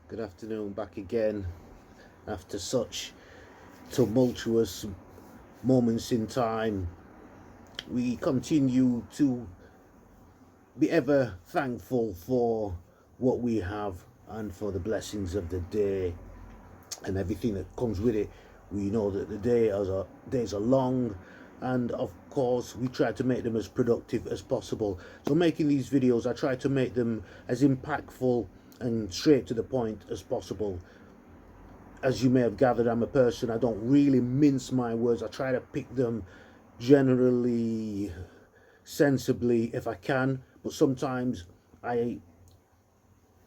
Good afternoon, back again after such tumultuous moments in time. We continue to be ever thankful for what we have and for the blessings of the day and everything that comes with it. We know that the days are long, and of course we try to make them as productive as possible. So making these videos, I try to make them as impactful and straight to the point as possible. As you may have gathered, I'm a person, I don't really mince my words. I try to pick them generally sensibly if I can, but sometimes I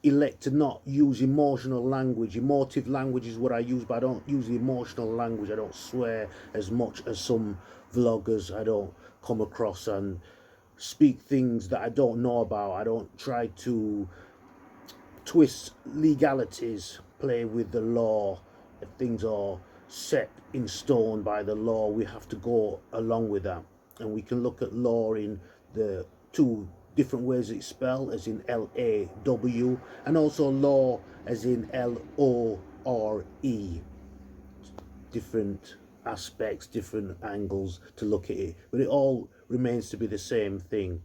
elect to not use emotional language. Emotive language is what I use, but I don't use the emotional language. I don't swear as much as some vloggers. I don't come across and speak things that I don't know about. I don't try to twist legalities, play with the law. If things are set in stone by the law, we have to go along with that. And we can look at law in the two different ways it's spelled, as in L-A-W, and also law as in L-O-R-E. Different aspects, different angles to look at it, but it all remains to be the same thing.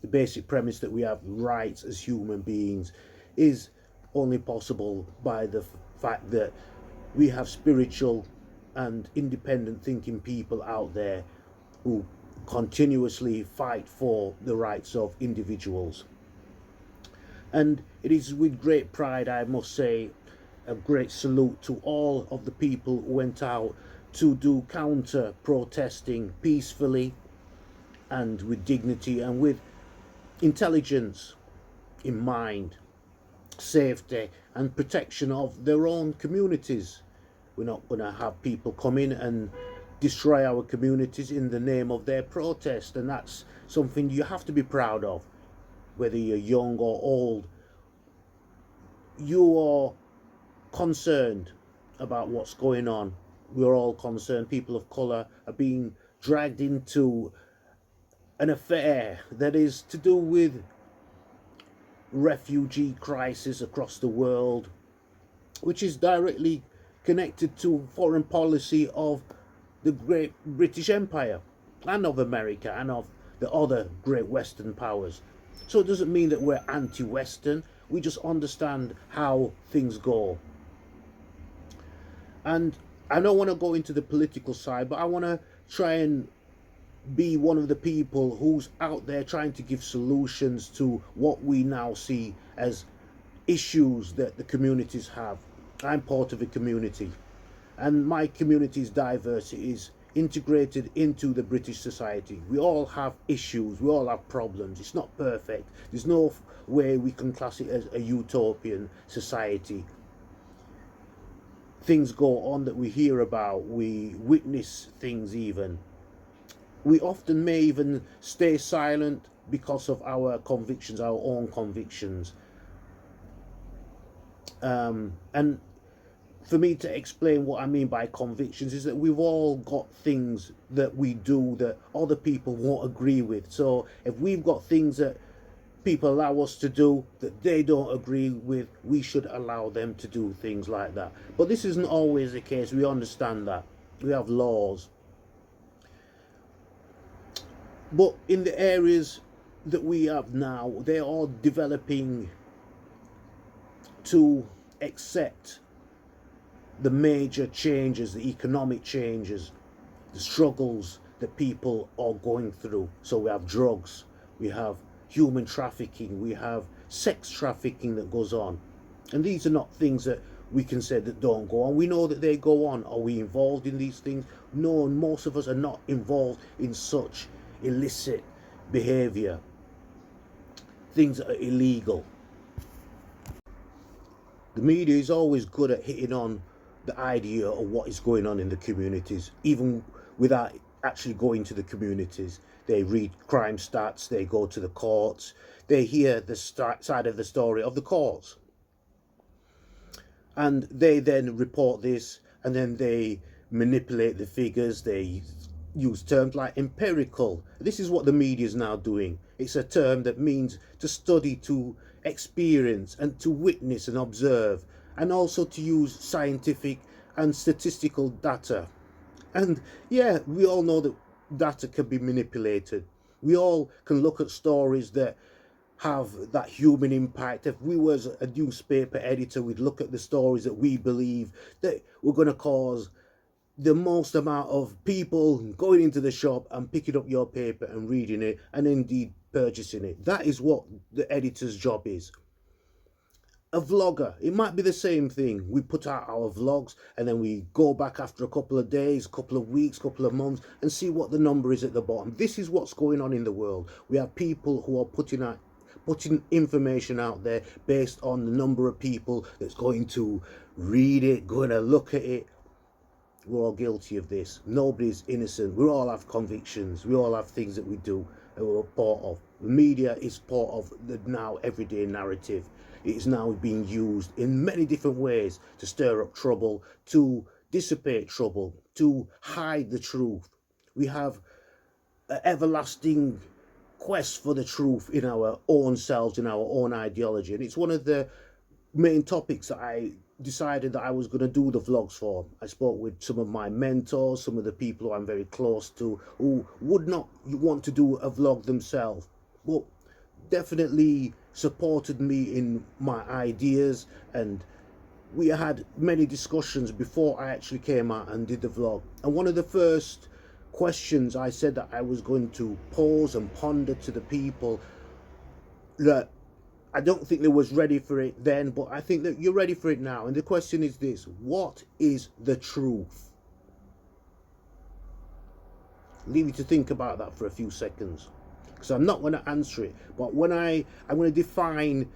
The basic premise that we have rights as human beings is only possible by the fact that we have spiritual and independent thinking people out there who continuously fight for the rights of individuals. And it is with great pride, I must say, a great salute to all of the people who went out to do counter protesting peacefully and with dignity and with intelligence in mind, safety and protection of their own communities. We're not going to have people come in and destroy our communities in the name of their protest, and that's something you have to be proud of. Whether you're young or old, you are concerned about what's going on. We're all concerned. People of colour are being dragged into an affair that is to do with refugee crisis across the world, which is directly connected to foreign policy of the great British Empire and of America and of the other great Western powers. So it doesn't mean that we're anti-Western. We just understand how things go. And I don't want to go into the political side, but I want to try and be one of the people who's out there trying to give solutions to what we now see as issues that the communities have. I'm part of a community, and my community's diversity is integrated into the British society. We all have issues, we all have problems. It's not perfect. There's no way we can class it as a utopian society. Things go on that we hear about, we witness things even. We often may even stay silent because of our convictions, our own convictions. And for me to explain what I mean by convictions is that we've all got things that we do that other people won't agree with. So if we've got things that people allow us to do that they don't agree with, we should allow them to do things like that. But this isn't always the case. We understand that. We have laws. But in the areas that we have now, they are developing to accept the major changes, the economic changes, the struggles that people are going through. So we have drugs, we have human trafficking, we have sex trafficking that goes on. And these are not things that we can say that don't go on. We know that they go on. Are we involved in these things? No, and most of us are not involved in such illicit behavior, things that are illegal. The media is always good at hitting on the idea of what is going on in the communities, even without actually going to the communities. They read crime stats, they go to the courts, they hear the side of the story of the courts, and they then report this, and then they manipulate the figures. They use terms like empirical. This is what the media is now doing. It's a term that means to study to experience and to witness and observe, and also to use scientific and statistical data. And yeah, we all know that data can be manipulated. We all can look at stories that have that human impact. If we was a newspaper editor, we'd look at the stories that we believe that were going to cause the most amount of people going into the shop and picking up your paper and reading it and indeed purchasing it. That is what the editor's job is. A vlogger, it might be the same thing. We put out our vlogs and then we go back after a couple of days, couple of weeks, couple of months and see what the number is at the bottom. This is what's going on in the world. We have people who are putting information out there based on the number of people that's going to read it, going to look at it. We're all guilty of this. Nobody's innocent. We all have convictions. We all have things that we do that we're part of. The media is part of the now everyday narrative. It is now being used in many different ways to stir up trouble, to dissipate trouble, to hide the truth. We have an everlasting quest for the truth in our own selves, in our own ideology. And it's one of the main topics that I decided that I was going to do the vlogs for. I spoke with some of my mentors, some of the people who I'm very close to, who would not want to do a vlog themselves, but definitely supported me in my ideas, and we had many discussions before I actually came out and did the vlog. And one of the first questions I said that I was going to pose and ponder to the people, that I don't think they was ready for it then, but I think that you're ready for it now. And the question is this: what is the truth? Leave you to think about that for a few seconds, because I'm not going to answer it. But when I'm going to define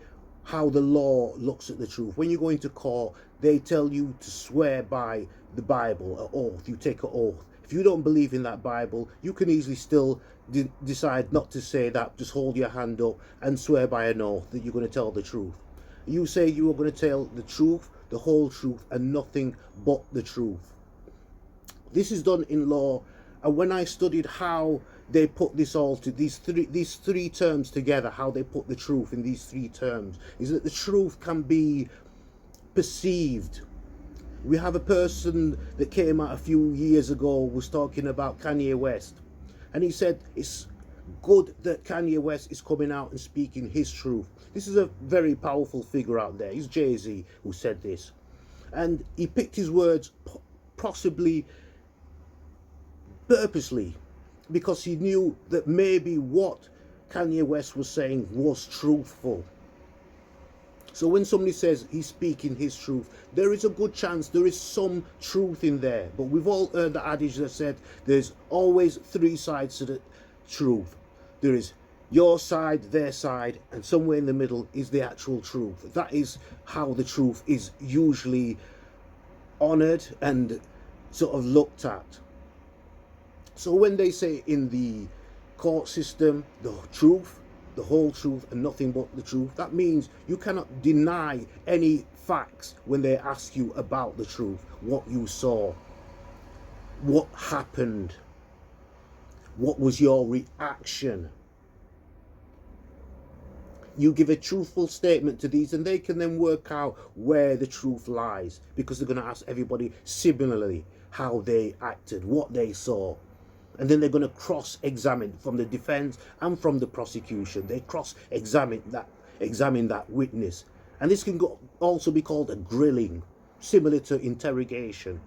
how the law looks at the truth. When you go into court, they tell you to swear by the Bible, an oath. You take an oath. If you don't believe in that Bible, you can easily still decide not to say that. Just hold your hand up and swear by an oath that you're going to tell the truth. You say you are going to tell the truth, the whole truth, and nothing but the truth. This is done in law. And when I studied how they put this all to these three terms together, how they put the truth in these three terms, is that the truth can be perceived. We have a person that came out a few years ago, was talking about Kanye West, and he said it's good that Kanye West is coming out and speaking his truth. This is a very powerful figure out there. It's Jay-Z who said this, and he picked his words possibly purposely, because he knew that maybe what Kanye West was saying was truthful. So when somebody says he's speaking his truth, there is a good chance there is some truth in there. But we've all heard the adage that said there's always three sides to the truth. There is your side, their side, and somewhere in the middle is the actual truth. That is how the truth is usually honored and sort of looked at. So when they say in the court system, the truth, the whole truth, and nothing but the truth, that means you cannot deny any facts when they ask you about the truth, what you saw, what happened, what was your reaction. You give a truthful statement to these, and they can then work out where the truth lies, because they're going to ask everybody similarly how they acted, what they saw. And then they're going to cross-examine from the defense and from the prosecution. They cross-examine that witness. And this can also be called a grilling, similar to interrogation.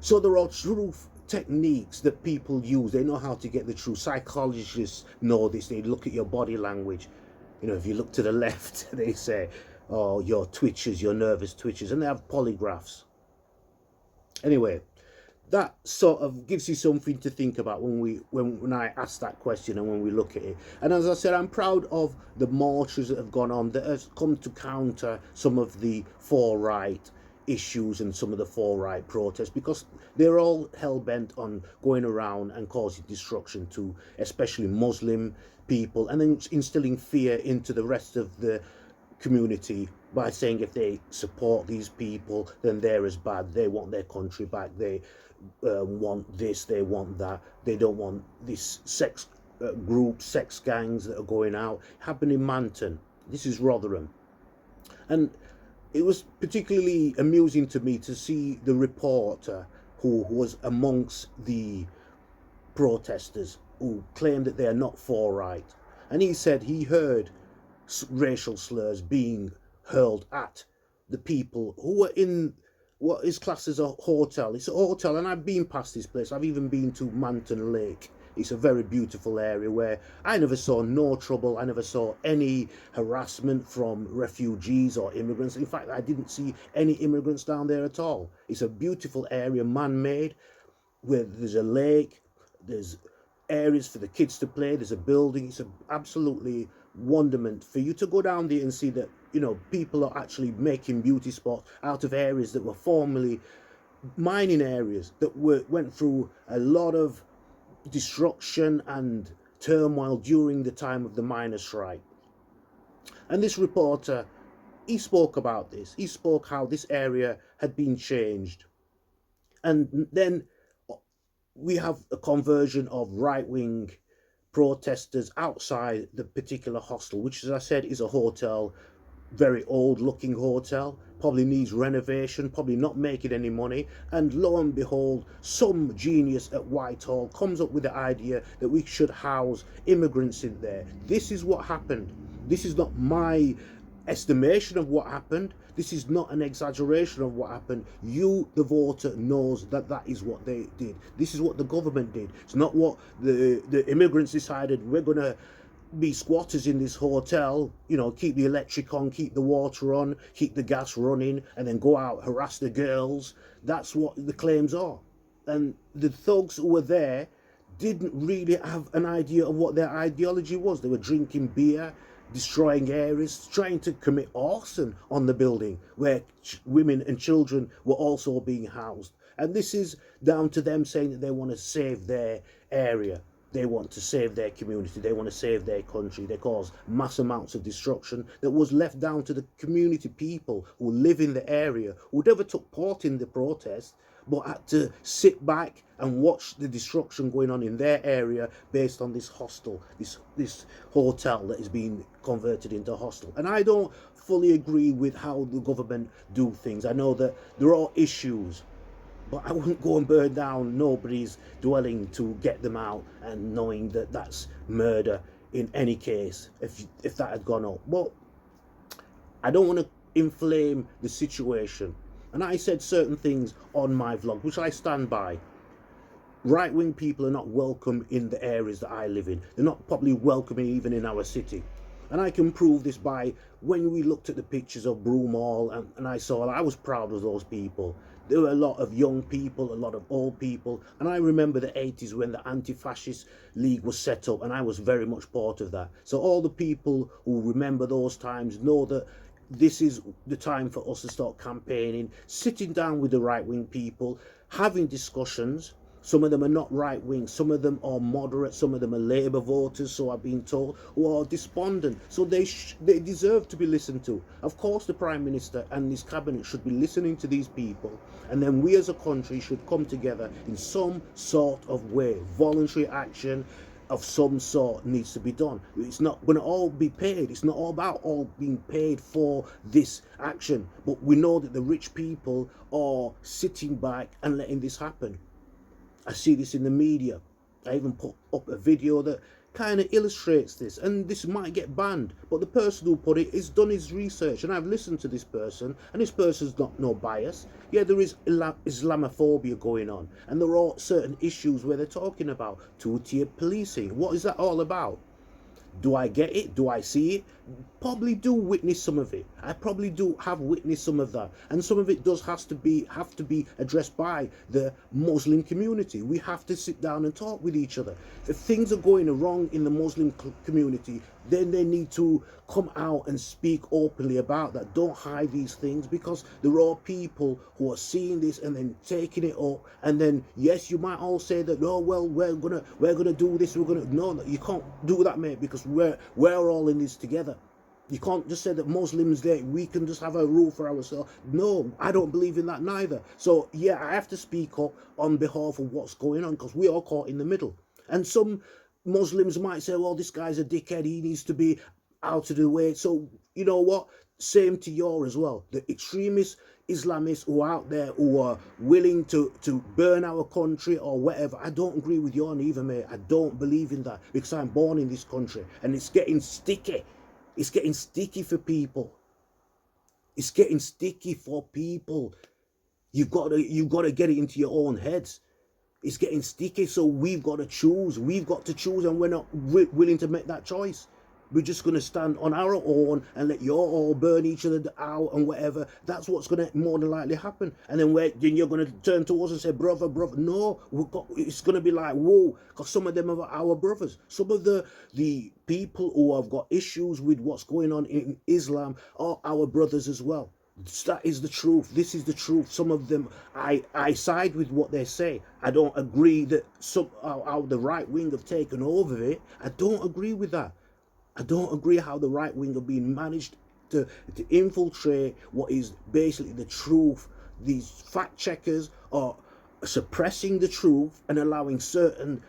So there are truth techniques that people use. They know how to get the truth. Psychologists know this. They look at your body language. You know, if you look to the left, they say, oh, your twitches, your nervous twitches. And they have polygraphs. Anyway, that sort of gives you something to think about when I ask that question and when we look at it. And as I said, I'm proud of the marches that have gone on that has come to counter some of the far-right issues and some of the far-right protests, because they're all hell-bent on going around and causing destruction to especially Muslim people, and then instilling fear into the rest of the community by saying if they support these people, then they're as bad, they want their country back, they want this, they want that, they don't want this sex group, sex gangs that are going out. It happened in Manton. This is Rotherham. And it was particularly amusing to me to see the reporter who was amongst the protesters who claimed that they are not far right. And he said he heard racial slurs being hurled at the people who were in what is classed as a hotel. It's a hotel, and I've been past this place. I've even been to Manton Lake. It's a very beautiful area where I never saw no trouble. I never saw any harassment from refugees or immigrants. In fact, I didn't see any immigrants down there at all. It's a beautiful area, man-made, where there's a lake, there's areas for the kids to play, there's a building. It's absolutely wonderment for you to go down there and see that, you know, people are actually making beauty spots out of areas that were formerly mining areas that went through a lot of destruction and turmoil during the time of the miners' strike. And this reporter, he spoke about this. He spoke how this area had been changed. And then we have a conversion of right-wing protesters outside the particular hostel, which, as I said, is a hotel, very old-looking hotel, probably needs renovation, probably not making any money. And lo and behold, some genius at Whitehall comes up with the idea that we should house immigrants in there. This is what happened. This is not my estimation of what happened. This is not an exaggeration of what happened. You, the voter, knows that that is what they did. This is what the government did. It's not what the immigrants decided. We're going to be squatters in this hotel, you know, keep the electric on, keep the water on, keep the gas running, and then go out, harass the girls. That's what the claims are. And the thugs who were there didn't really have an idea of what their ideology was. They were drinking beer, destroying areas, trying to commit arson on the building where women and children were also being housed. And this is down to them saying that they want to save their area. They want to save their community. They want to save their country. They cause mass amounts of destruction that was left down to the community people who live in the area, who never took part in the protest, but had to sit back and watch the destruction going on in their area based on this hostel, this hotel that is being converted into a hostel. And I don't fully agree with how the government do things. I know that there are issues, but I wouldn't go and burn down nobody's dwelling to get them out, and knowing that that's murder in any case, if that had gone up. But I don't want to inflame the situation. And I said certain things on my vlog, which I stand by. Right-wing people are not welcome in the areas that I live in. They're not probably welcome even in our city. And I can prove this by when we looked at the pictures of Broome Hall, and I saw, I was proud of those people. There were a lot of young people, a lot of old people. And I remember the 80s when the Anti-Fascist League was set up, and I was very much part of that. So all the people who remember those times know that this is the time for us to start campaigning, sitting down with the right-wing people, having discussions. Some of them are not right-wing, some of them are moderate, some of them are Labour voters, so I've been told, who are despondent. So they deserve to be listened to. Of course, the Prime Minister and his cabinet should be listening to these people, and then we as a country should come together in some sort of way. Voluntary action of some sort needs to be done. It's not going to all be paid. It's not all about all being paid for this action. But we know that the rich people are sitting back and letting this happen. I see this in the media. I even put up a video that kind of illustrates this, and this might get banned, but the person who put it has done his research, and I've listened to this person, and this person's not no bias. Yeah, there is Islamophobia going on, and there are certain issues where they're talking about two-tier policing. What is that all about? Do I get it? Do I see it? Probably do witness some of it. I probably do have witnessed some of that, and some of it does have to be addressed by the Muslim community. We have to sit down and talk with each other. If things are going wrong in the Muslim community, then they need to come out and speak openly about that. Don't hide these things, because there are people who are seeing this and then taking it up, and then yes, you might all say that, oh well, we're gonna do this, no, you can't do that, mate, because we're all in this together. You can't just say that Muslims, we can just have a rule for ourselves. No, I don't believe in that neither. So yeah, I have to speak up on behalf of what's going on, because we are caught in the middle. And some Muslims might say, well, this guy's a dickhead, he needs to be out of the way. So you know what? Same to you as well. The extremist Islamists who are out there who are willing to burn our country or whatever. I don't agree with you either, mate. I don't believe in that because I'm born in this country and it's getting sticky. It's getting sticky for people. It's getting sticky for people. You gotta get it into your own heads. It's getting sticky, so we've got to choose. We've got to choose, and we're not willing to make that choice. We're just going to stand on our own and let you all burn each other out and whatever. That's what's going to more than likely happen. And then then you're going to turn to us and say, brother. No, it's going to be like, whoa, because some of them are our brothers. Some of the people who have got issues with what's going on in Islam are our brothers as well. That is the truth. This is the truth. Some of them, I side with what they say. I don't agree that how the right wing have taken over it. I don't agree with that. I don't agree how the right wing have been managed to infiltrate what is basically the truth. These fact checkers are suppressing the truth and allowing certain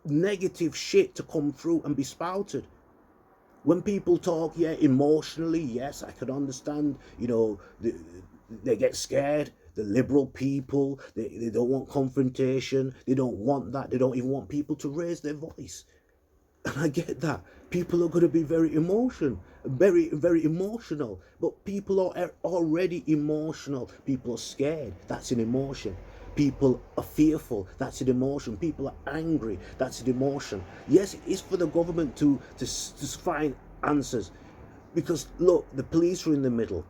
negative shit to come through and be spouted. When people talk, yeah, emotionally, yes, I can understand, they get scared. The liberal people, they don't want confrontation. They don't want that. They don't even want people to raise their voice. And I get that. People are going to be very very, very emotional. But people are already emotional. People are scared. That's an emotion. People are fearful. That's an emotion. People are angry. That's an emotion. Yes, it is for the government to find answers. Because, look, the police are in the middle.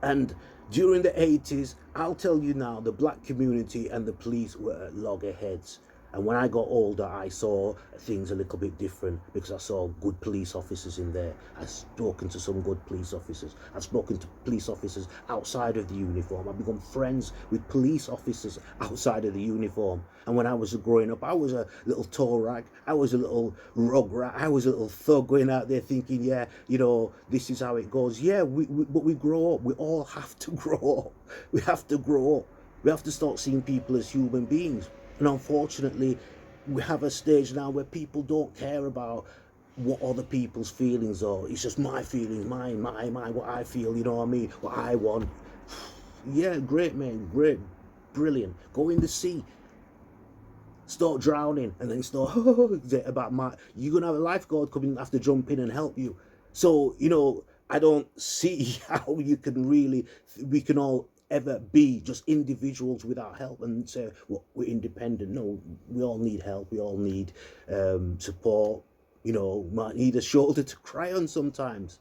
And during the 80s, I'll tell you now, the black community and the police were at loggerheads. And when I got older, I saw things a little bit different because I saw good police officers in there. I've spoken to some good police officers. I've spoken to police officers outside of the uniform. I've become friends with police officers outside of the uniform. And when I was growing up, I was a little toe rag. I was a little rug rat. I was a little thug going out there thinking, yeah, this is how it goes. Yeah, but we grow up. We all have to grow up. We have to grow up. We have to start seeing people as human beings. And unfortunately, we have a stage now where people don't care about what other people's feelings are. It's just my feelings, mine, what I feel, you know what I mean? What I want. Yeah, great, man, great, brilliant. Go in the sea. Start drowning and then start about you're going to have a lifeguard coming after jump in and help you. So, I don't see how we can all ever be just individuals without help and say, well, we're independent. No, we all need help. We all need support. Might need a shoulder to cry on sometimes.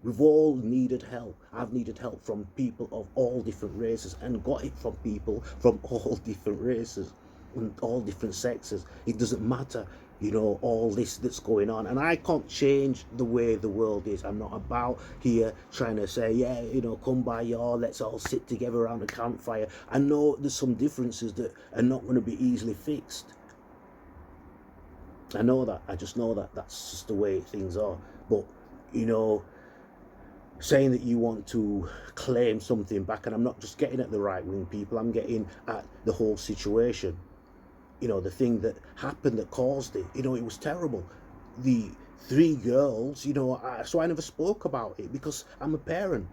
We've all needed help. I've needed help from people of all different races and got it from people from all different races and all different sexes. It doesn't matter. All this that's going on, and I can't change the way the world is. I'm not about here trying to say, yeah, come by, y'all, let's all sit together around a campfire. I know there's some differences that are not going to be easily fixed. I know that. I just know that that's just the way things are. But saying that you want to claim something back, and I'm not just getting at the right wing people, I'm getting at the whole situation. The thing that happened that caused it, it was terrible. The 3 girls, so I never spoke about it because I'm a parent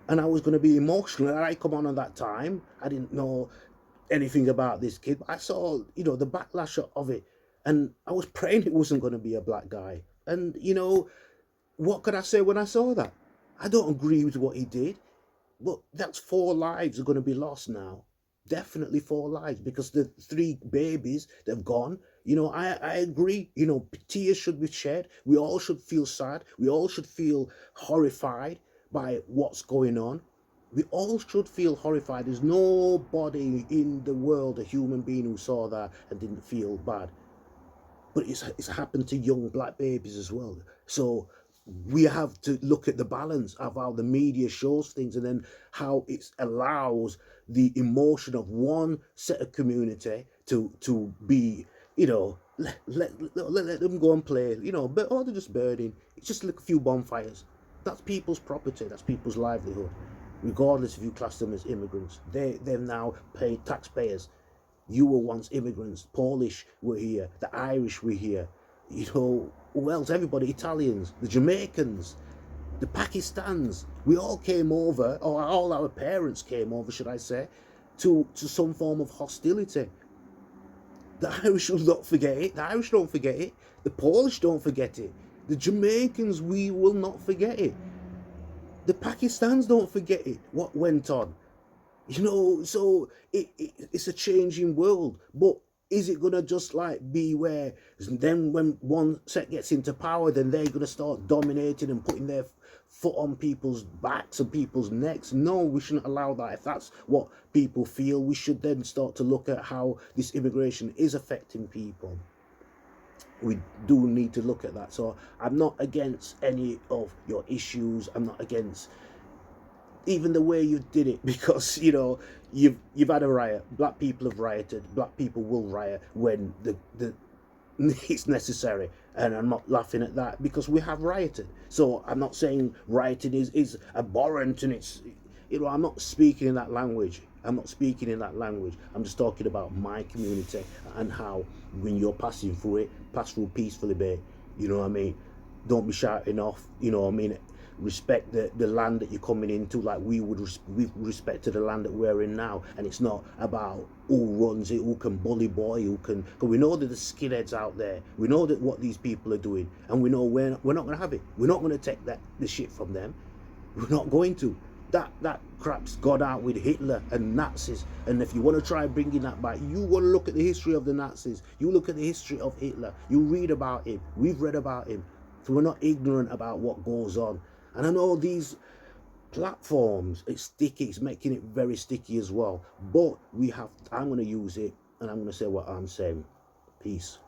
and I was going to be emotional. And I come on at that time. I didn't know anything about this kid. But I saw, the backlash of it, and I was praying it wasn't going to be a black guy. And, what could I say when I saw that? I don't agree with what he did, but that's 4 lives are going to be lost now. Definitely 4 lives, because the 3 babies that have gone, I agree, tears should be shed. We all should feel sad. We all should feel horrified by what's going on. We all should feel horrified. There's nobody in the world, a human being, who saw that and didn't feel bad. But it's happened to young black babies as well. So we have to look at the balance of how the media shows things and then how it allows the emotion of one set of community to be, let them go and play, but or they're just burning. It's just like a few bonfires. That's people's property. That's people's livelihood, regardless if you class them as immigrants. They've now paid taxpayers. You were once immigrants. Polish were here. The Irish were here. You know, who else? Everybody, Italians, the Jamaicans, the Pakistans. We all came over, or all our parents came over, should I say, to some form of hostility. The Irish will not forget it. The Irish don't forget it. The Polish don't forget it. The Jamaicans, we will not forget it. The Pakistans don't forget it. What went on? You know, so it's a changing world. But is it gonna just like be where then when one set gets into power, then they're gonna start dominating and putting their foot on people's backs and people's necks? No, we shouldn't allow that. If that's what people feel, we should then start to look at how this immigration is affecting people. We do need to look at that. So I'm not against any of your issues. I'm not against even the way you did it, because you know you've had a riot. Black people have rioted. Black people will riot when the it's necessary, and I'm not laughing at that, because we have rioted. So I'm not saying rioting is abhorrent, and it's, you know, I'm not speaking in that language. I'm not speaking in that language. I'm just talking about my community and how when you're passing through it, pass through peacefully, babe. You know what I mean? Don't be shouting off. You know what I mean? Respect the land that you're coming into, like we would we've respected the land that we're in now. And it's not about who runs it, who can bully boy, who can, because we know that the skinheads out there, we know that what these people are doing, and we know we're not going to have it. We're not going to take the shit from them. We're not going to. That crap's gone out with Hitler and Nazis. And if you want to try bringing that back, you want to look at the history of the Nazis. You look at the history of Hitler. You read about him. We've read about him. So we're not ignorant about what goes on. And I know these platforms, it's sticky. It's making it very sticky as well. But I'm going to use it, and I'm going to say what I'm saying. Peace.